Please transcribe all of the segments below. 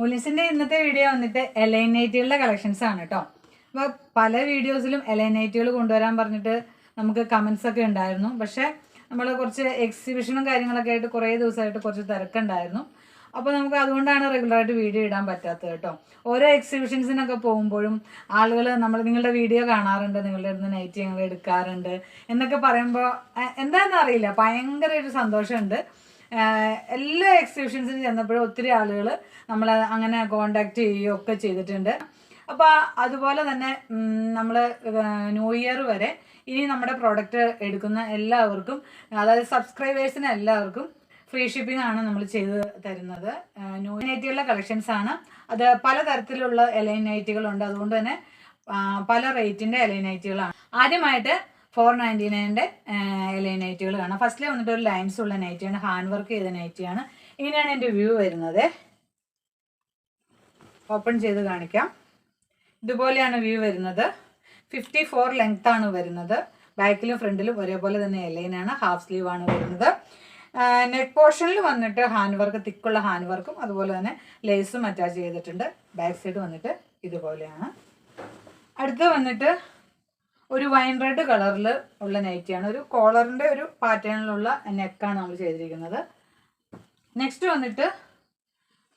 മുലിസിൻ്റെ ഇന്നത്തെ വീഡിയോ വന്നിട്ട് A-line നൈറ്റികളുടെ collections ആണ് കേട്ടോ. അപ്പോൾ പല വീഡിയോസിലും എലൈൻ നൈറ്റുകൾ കൊണ്ടുവരാൻ പറഞ്ഞിട്ട് നമുക്ക് കമൻസ് ഒക്കെ ഉണ്ടായിരുന്നു. പക്ഷേ നമ്മൾ കുറച്ച് എക്സിബിഷനും കാര്യങ്ങളൊക്കെ ആയിട്ട് കുറേ ദിവസമായിട്ട് കുറച്ച് തിരക്കുണ്ടായിരുന്നു. അപ്പോൾ നമുക്ക് അതുകൊണ്ടാണ് റെഗുലറായിട്ട് വീഡിയോ ഇടാൻ പറ്റാത്തത് കേട്ടോ. ഓരോ എക്സിബിഷൻസിനൊക്കെ പോകുമ്പോഴും ആളുകൾ നിങ്ങളുടെ വീഡിയോ കാണാറുണ്ട്, നിങ്ങളുടെ അടുത്ത് നൈറ്റ് ഞങ്ങൾ എടുക്കാറുണ്ട് എന്നൊക്കെ പറയുമ്പോൾ എന്താണെന്ന് അറിയില്ല, ഭയങ്കര ഒരു സന്തോഷമുണ്ട്. എല്ലാ എക്സിബിഷൻസിനും ചെന്നപ്പോഴും ഒത്തിരി ആളുകൾ നമ്മളെ അങ്ങനെ കോണ്ടാക്ട് ചെയ്യുകയൊക്കെ ചെയ്തിട്ടുണ്ട്. അപ്പോൾ അതുപോലെ തന്നെ നമ്മൾ ന്യൂ ഇയർ വരെ ഇനി നമ്മുടെ പ്രോഡക്റ്റ് എടുക്കുന്ന എല്ലാവർക്കും, അതായത് സബ്സ്ക്രൈബേഴ്സിന് എല്ലാവർക്കും ഫ്രീ ഷിപ്പിംഗ് ആണ് നമ്മൾ ചെയ്ത് തരുന്നത്. ന്യൂ നൈറ്റുകളുടെ കളക്ഷൻസ് ആണ്. അത് പലതരത്തിലുള്ള എലൈൻ നൈറ്റുകളുണ്ട്, അതുകൊണ്ട് തന്നെ പല റേറ്റിൻ്റെ എലൈൻ നൈറ്റുകളാണ്. ആദ്യമായിട്ട് 499 എലൈൻ നൈറ്റുകൾ കാണാം. ഫസ്റ്റിൽ വന്നിട്ട് ഒരു ലൈൻസ് ഉള്ള നൈറ്റിയാണ്, ഹാൻഡ് വർക്ക് ചെയ്ത നൈറ്റിയാണ്. ഇങ്ങനെയാണ് എൻ്റെ വ്യൂ വരുന്നത്. ഓപ്പൺ ചെയ്ത് കാണിക്കാം. ഇതുപോലെയാണ് വ്യൂ വരുന്നത്. 54 ലെങ്ത് ആണ് വരുന്നത്. ബാക്കിലും ഫ്രണ്ടിലും ഒരേപോലെ തന്നെ എലൈനാണ്. ഹാഫ് സ്ലീവ് ആണ് വരുന്നത്. നെക്ക് പോർഷനിൽ വന്നിട്ട് ഹാൻഡ് വർക്ക്, തിക്കുള്ള ഹാൻഡ് വർക്കും അതുപോലെ തന്നെ ലേസും അറ്റാച്ച് ചെയ്തിട്ടുണ്ട്. ബാക്ക് സൈഡ് വന്നിട്ട് ഇതുപോലെയാണ്. അടുത്ത് വന്നിട്ട് ഒരു വൈൻ റെഡ് കളറിൽ ഉള്ള നൈറ്റിയാണ്. ഒരു കോളറിൻ്റെ ഒരു പാറ്റേണിലുള്ള നെക്കാണ് നമ്മൾ ചെയ്തിരിക്കുന്നത്. നെക്സ്റ്റ് വന്നിട്ട്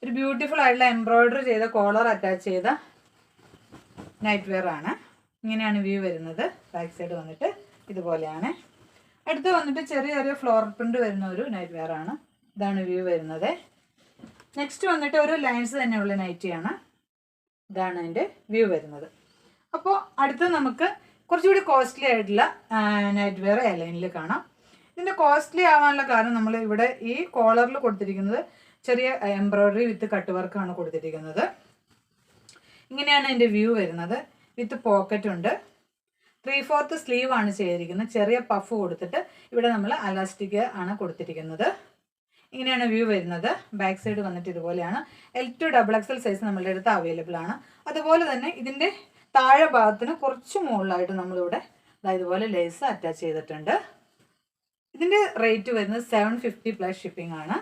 ഒരു ബ്യൂട്ടിഫുൾ ആയിട്ടുള്ള എംബ്രോയിഡറി ചെയ്ത കോളർ അറ്റാച്ച് ചെയ്ത നൈറ്റ് വെയർ ആണ്. ഇങ്ങനെയാണ് വ്യൂ വരുന്നത്. ബാക്ക് സൈഡ് വന്നിട്ട് ഇതുപോലെയാണ്. അടുത്ത് വന്നിട്ട് ചെറിയൊരു ഫ്ലോറൽ പ്രിന്റ് വരുന്ന ഒരു നൈറ്റ് വെയർ ആണ്. ഇതാണ് വ്യൂ വരുന്നത്. നെക്സ്റ്റ് വന്നിട്ട് ഒരു ലൈൻസ് തന്നെയുള്ള നൈറ്റിയാണ്. ഇതാണ് അതിൻ്റെ വ്യൂ വരുന്നത്. അപ്പോൾ അടുത്ത് നമുക്ക് കുറച്ചുകൂടി കോസ്റ്റ്ലി ആയിട്ടുള്ള നൈറ്റ് വെയർ എലൈനിൽ കാണാം. ഇതിൻ്റെ കോസ്റ്റ്ലി ആവാനുള്ള കാരണം നമ്മൾ ഇവിടെ ഈ കോളറിൽ കൊടുത്തിരിക്കുന്നത് ചെറിയ എംബ്രോയിഡറി വിത്ത് കട്ട് വർക്കാണ് കൊടുത്തിരിക്കുന്നത്. ഇങ്ങനെയാണ് എൻ്റെ വ്യൂ വരുന്നത്. വിത്ത് പോക്കറ്റ് ഉണ്ട്. 3/4 സ്ലീവ് ആണ് ചെയ്തിരിക്കുന്നത്. ചെറിയ പഫ് കൊടുത്തിട്ട് ഇവിടെ നമ്മൾ അലാസ്റ്റിക് ആണ് കൊടുത്തിരിക്കുന്നത്. ഇങ്ങനെയാണ് വ്യൂ വരുന്നത്. ബാക്ക് സൈഡ് വന്നിട്ട് ഇതുപോലെയാണ്. L2 XXL സൈസ് നമ്മളുടെ അടുത്ത് അവൈലബിൾ ആണ്. അതുപോലെ തന്നെ ഇതിൻ്റെ താഴെ ഭാഗത്തിന് കുറച്ച് മുകളിലായിട്ട് നമ്മളിവിടെ ഇതുപോലെ ലേസ് അറ്റാച്ച് ചെയ്തിട്ടുണ്ട്. ഇതിൻ്റെ റേറ്റ് വരുന്നത് 750 പ്ലസ് ഷിപ്പിംഗ് ആണ്.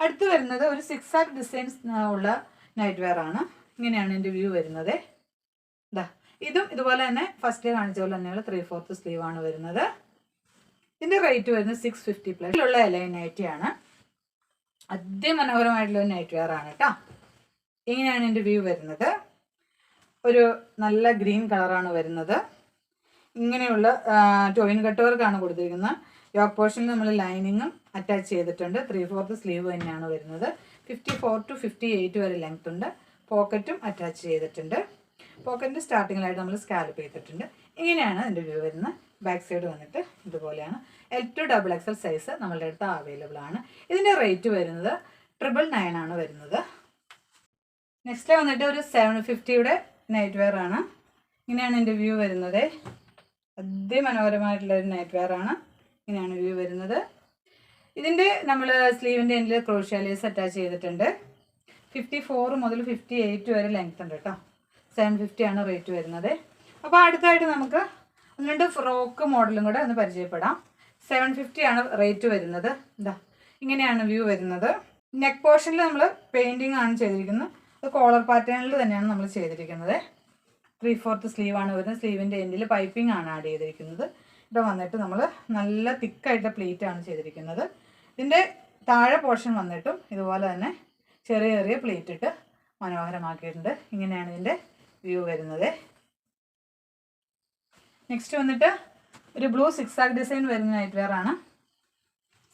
അടുത്ത് വരുന്നത് ഒരു 6 ആക്ക് ഡിസൈൻസ് ഉള്ള നൈറ്റ് വെയർ ആണ്. ഇങ്ങനെയാണ് എൻ്റെ വ്യൂ വരുന്നത്. ഇതും ഇതുപോലെ തന്നെ ഫസ്റ്റ് കാണിച്ച പോലെ തന്നെയുള്ള 3/4 സ്ലീവ് ആണ് വരുന്നത്. ഇതിൻ്റെ റേറ്റ് വരുന്നത് 650 പ്ലസ് ഉള്ള എലൈൻ നൈറ്റിയാണ്. അതിമനോഹരമായിട്ടുള്ള ഒരു നൈറ്റ് വെയർ ആണ് കേട്ടോ. ഇങ്ങനെയാണ് എൻ്റെ വ്യൂ വരുന്നത്. ഒരു നല്ല ഗ്രീൻ കളറാണ് വരുന്നത്. ഇങ്ങനെയുള്ള ടോയിൻ കട്ട് വർക്കാണ് കൊടുത്തിരിക്കുന്നത്. യോക്ക് പോർഷനിൽ നമ്മൾ ലൈനിങ്ങും അറ്റാച്ച് ചെയ്തിട്ടുണ്ട്. 3/4 സ്ലീവ് തന്നെയാണ് വരുന്നത്. 54 to 58 വരെ ലെങ്ത് ഉണ്ട്. പോക്കറ്റും അറ്റാച്ച് ചെയ്തിട്ടുണ്ട്. പോക്കറ്റിൻ്റെ സ്റ്റാർട്ടിങ്ങിലായിട്ട് നമ്മൾ സ്കാലപ്പ് ചെയ്തിട്ടുണ്ട്. ഇങ്ങനെയാണ് എൻ്റെ വ്യൂ വരുന്നത്. ബാക്ക് സൈഡ് വന്നിട്ട് ഇതുപോലെയാണ്. L2 XXL സൈസ് നമ്മളുടെ അടുത്ത് അവൈലബിൾ ആണ്. ഇതിൻ്റെ റേറ്റ് വരുന്നത് 999 ആണ് വരുന്നത്. നെക്സ്റ്റ് വന്നിട്ട് ഒരു 750യുടെ നൈറ്റ് വെയർ ആണ്. ഇങ്ങനെയാണ് എൻ്റെ വ്യൂ വരുന്നത്. അതിമനോഹരമായിട്ടുള്ളൊരു നൈറ്റ് വെയർ ആണ്. ഇങ്ങനെയാണ് വ്യൂ വരുന്നത്. ഇതിൻ്റെ നമ്മൾ സ്ലീവിൻ്റെ എൻഡിൽ ക്രോഷ്യ ലേസ് അറ്റാച്ച് ചെയ്തിട്ടുണ്ട്. 54 മുതൽ 58 വരെ ലെങ്ത് ഉണ്ട് കേട്ടോ. 750 ആണ് റേറ്റ് വരുന്നത്. അപ്പോൾ അടുത്തായിട്ട് നമുക്ക് 2 ഫ്രോക്ക് മോഡലും കൂടെ ഒന്ന് പരിചയപ്പെടാം. 750 ആണ് റേറ്റ് വരുന്നത്. ഇങ്ങനെയാണ് വ്യൂ വരുന്നത്. നെക്ക് പോർഷനിൽ നമ്മൾ പെയിൻറ്റിങ് ആണ് ചെയ്തിരിക്കുന്നത്. അത് കോളർ പാറ്റേണിൽ തന്നെയാണ് നമ്മൾ ചെയ്തിരിക്കുന്നത്. 3/4 സ്ലീവ് ആണ് വരുന്നത്. സ്ലീവിൻ്റെ എൻഡിൽ പൈപ്പിംഗ് ആണ് ആഡ് ചെയ്തിരിക്കുന്നത്. ഇവിടെ വന്നിട്ട് നമ്മൾ നല്ല തിക്കായിട്ട് പ്ലീറ്റ് ആണ് ചെയ്തിരിക്കുന്നത്. ഇതിൻ്റെ താഴെ പോർഷൻ വന്നിട്ടും ഇതുപോലെ തന്നെ ചെറിയ ചെറിയ പ്ലീറ്റ് ഇട്ട് മനോഹരമാക്കിയിട്ടുണ്ട്. ഇങ്ങനെയാണ് ഇതിൻ്റെ വ്യൂ വരുന്നത്. നെക്സ്റ്റ് വന്നിട്ട് ഒരു ബ്ലൂ 6 ആക്ക് ഡിസൈൻ വരുന്ന നൈറ്റ് വെയർ ആണ്.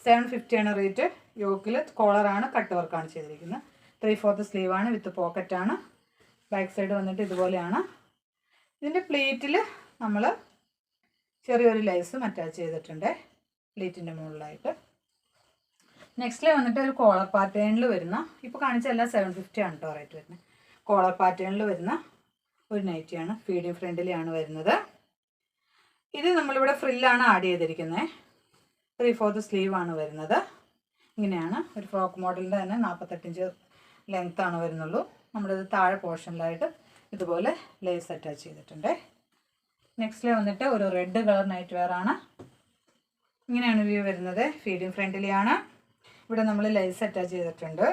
750 ആണ് റേറ്റ്. യോക്കിൽ കോളറാണ്, കട്ട് വർക്കാണ് ചെയ്തിരിക്കുന്നത്. 3/4 സ്ലീവ് ആണ്, വിത്ത് പോക്കറ്റാണ്. ബാക്ക് സൈഡ് വന്നിട്ട് ഇതുപോലെയാണ്. ഇതിൻ്റെ പ്ലീറ്റിൽ നമ്മൾ ചെറിയൊരു ലൈസും അറ്റാച്ച് ചെയ്തിട്ടുണ്ട് പ്ലീറ്റിൻ്റെ മുകളിലായിട്ട്. നെക്സ്റ്റിൽ വന്നിട്ട് ഒരു കോളർ പാറ്റേണിൽ വരുന്ന, ഇപ്പോൾ കാണിച്ച എല്ലാം 750 ആണ് കേട്ടോ റേറ്റ് വരുന്നത്. കോളർ പാറ്റേണിൽ വരുന്ന ഒരു നൈറ്റിയാണ്. ഫീഡിങ് ഫ്രണ്ടിലാണ് വരുന്നത്. ഇത് നമ്മളിവിടെ ഫ്രില്ലാണ് ആഡ് ചെയ്തിരിക്കുന്നത്. 3/4 സ്ലീവ് ആണ് വരുന്നത്. ഇങ്ങനെയാണ് ഒരു ഫ്രോക്ക് മോഡലിൻ്റെ തന്നെ 48 ഇഞ്ച് ലെങ്ത് ആണ് വരുന്നുള്ളൂ. നമ്മളിത് താഴെ പോർഷനിലായിട്ട് ഇതുപോലെ ലേസ് അറ്റാച്ച് ചെയ്തിട്ടുണ്ട്. നെക്സ്റ്റിൽ വന്നിട്ട് ഒരു റെഡ് കളർ നൈറ്റ് വെയർ ആണ്. ഇങ്ങനെയാണ് വ്യൂ വരുന്നത്. ഫീഡിങ് ഫ്രണ്ടിലാണ്. ഇവിടെ നമ്മൾ ലേസ് അറ്റാച്ച് ചെയ്തിട്ടുണ്ട്.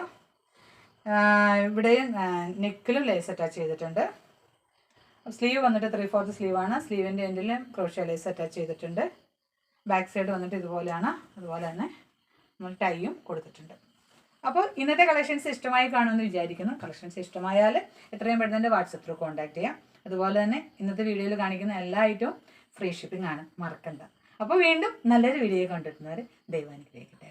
ഇവിടെയും നെക്കിലും ലേസ് അറ്റാച്ച് ചെയ്തിട്ടുണ്ട്. സ്ലീവ് വന്നിട്ട് 3/4 സ്ലീവാണ്. സ്ലീവിൻ്റെ എൻഡിലും ക്രോഷ്യ ലേസ് അറ്റാച്ച് ചെയ്തിട്ടുണ്ട്. ബാക്ക് സൈഡ് വന്നിട്ട് ഇതുപോലെയാണ്. അതുപോലെ തന്നെ നമ്മൾ ടൈയും കൊടുത്തിട്ടുണ്ട്. അപ്പോൾ ഇന്നത്തെ കളക്ഷൻസ് ഇഷ്ടമായി കാണുമെന്ന് വിചാരിക്കുന്നു. കളക്ഷൻസ് ഇഷ്ടമായാൽ എത്രയും പെട്ടെന്ന് എൻ്റെ വാട്സപ്പ് ത്രൂ കോൺടാക്ട് ചെയ്യാം. അതുപോലെ തന്നെ ഇന്നത്തെ വീഡിയോയിൽ കാണിക്കുന്ന എല്ലാ ഐറ്റവും ഫ്രീ ഷിപ്പിംഗ് ആണ്, മറക്കണ്ട. അപ്പോൾ വീണ്ടും നല്ലൊരു വീഡിയോ കണ്ടിട്ടുന്നവർ ദൈവം അനുഗ്രഹിക്കട്ടെ.